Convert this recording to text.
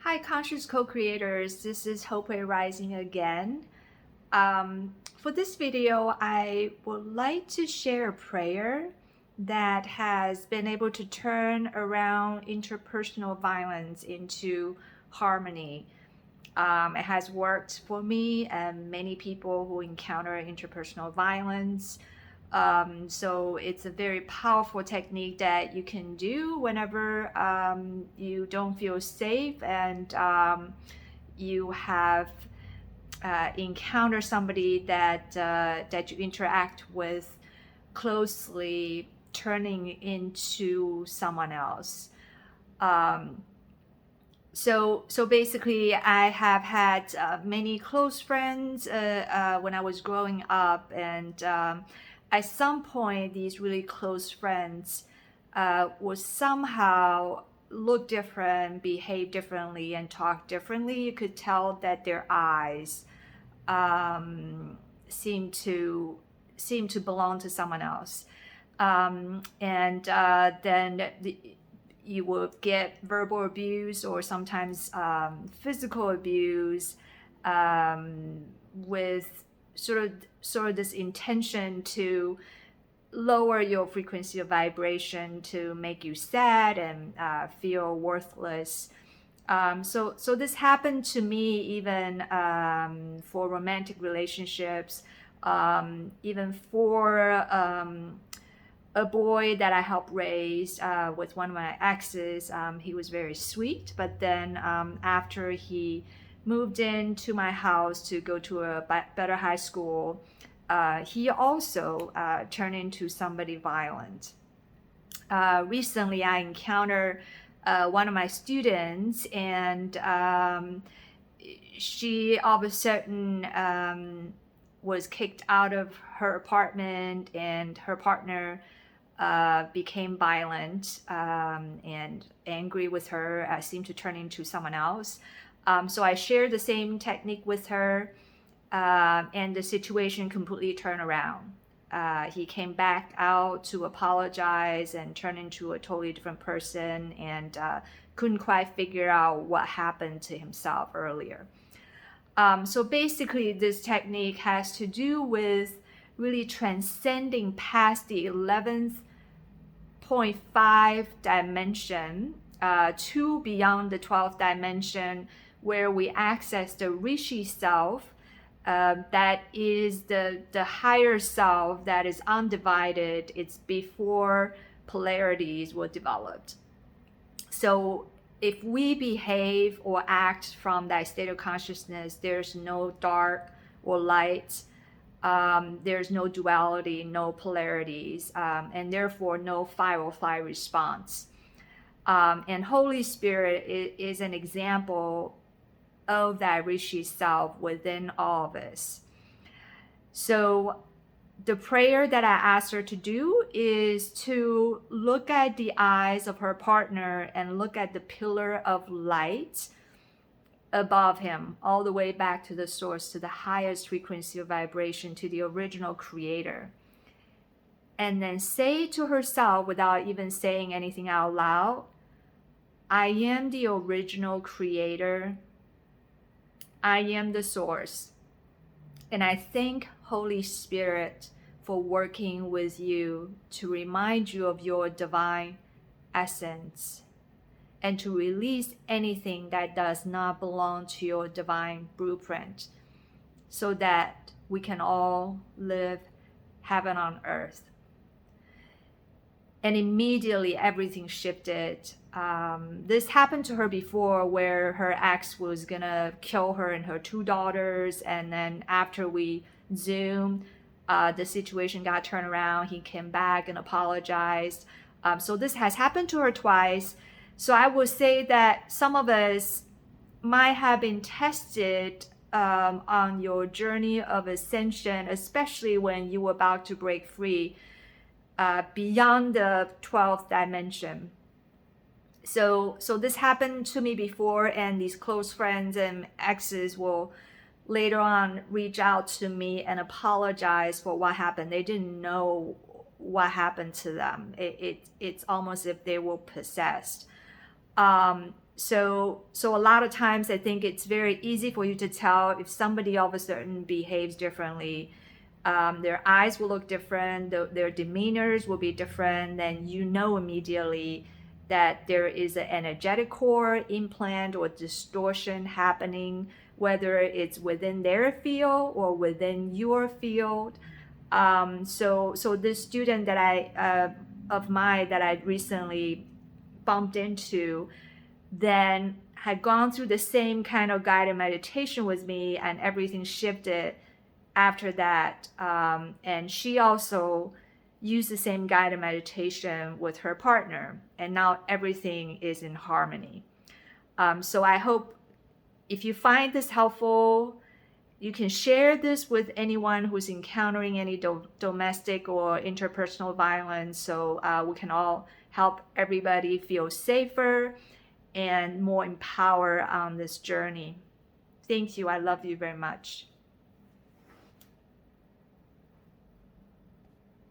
Hi, Conscious Co-Creators. This is Hope Rising again. For this video, I would like to share a prayer that has been able to turn around interpersonal violence into harmony. It has worked for me and many people who encounter interpersonal violence. So it's a very powerful technique that you can do whenever you don't feel safe and you have encountered somebody that you interact with closely turning into someone else. So basically, I have had many close friends when I was growing up, and at some point, these really close friends would somehow look different, behave differently, and talk differently. You could tell that their eyes seem to belong to someone else, and then you will get verbal abuse or sometimes physical abuse with sort of this intention to lower your frequency of vibration, to make you sad and feel worthless. So this happened to me even for romantic relationships, even for a boy that I helped raise with one of my exes. He was very sweet, but then after he moved into my house to go to a better high school, he also turned into somebody violent. Recently, I encountered one of my students, and she all of a sudden was kicked out of her apartment, and her partner became violent and angry with her, seemed to turn into someone else. So I shared the same technique with her, and the situation completely turned around. He came back out to apologize and turned into a totally different person, and couldn't quite figure out what happened to himself earlier. So basically, this technique has to do with really transcending past the 11th.5 dimension to beyond the 12th dimension, where we access the Rishi self, that is the higher self that is undivided. It's before polarities were developed. So if we behave or act from that state of consciousness, there's no dark or light. There's no duality, no polarities, and therefore no fight or flight response. And Holy Spirit is an example of that Rishi self within all of us. So the prayer that I asked her to do is to look at the eyes of her partner and look at the pillar of light above him, all the way back to the source, to the highest frequency of vibration, to the original creator. And then say to herself, without even saying anything out loud, I am the original creator. I am the source. And I thank Holy Spirit for working with you to remind you of your divine essence and to release anything that does not belong to your divine blueprint, so that we can all live heaven on earth. And immediately everything shifted. This happened to her before, where her ex was gonna kill her and her two daughters, and then after we Zoomed, the situation got turned around. He came back and apologized. So this has happened to her twice. So I would say that some of us might have been tested on your journey of ascension, especially when you were about to break free beyond the 12th dimension. So this happened to me before, and these close friends and exes will later on reach out to me and apologize for what happened. They didn't know what happened to them. It's almost as if they were possessed. So a lot of times I think it's very easy for you to tell if somebody all of a sudden behaves differently. Their eyes will look different, their demeanors will be different, then you know immediately that there is an energetic core implant or distortion happening, whether it's within their field or within your field. So this student that of mine that I recently bumped into, then had gone through the same kind of guided meditation with me, and everything shifted after that. And she also used the same guided meditation with her partner, and now everything is in harmony. So I hope if you find this helpful, you can share this with anyone who's encountering any domestic or interpersonal violence, so we can all help everybody feel safer and more empowered on this journey. Thank you. I love you very much.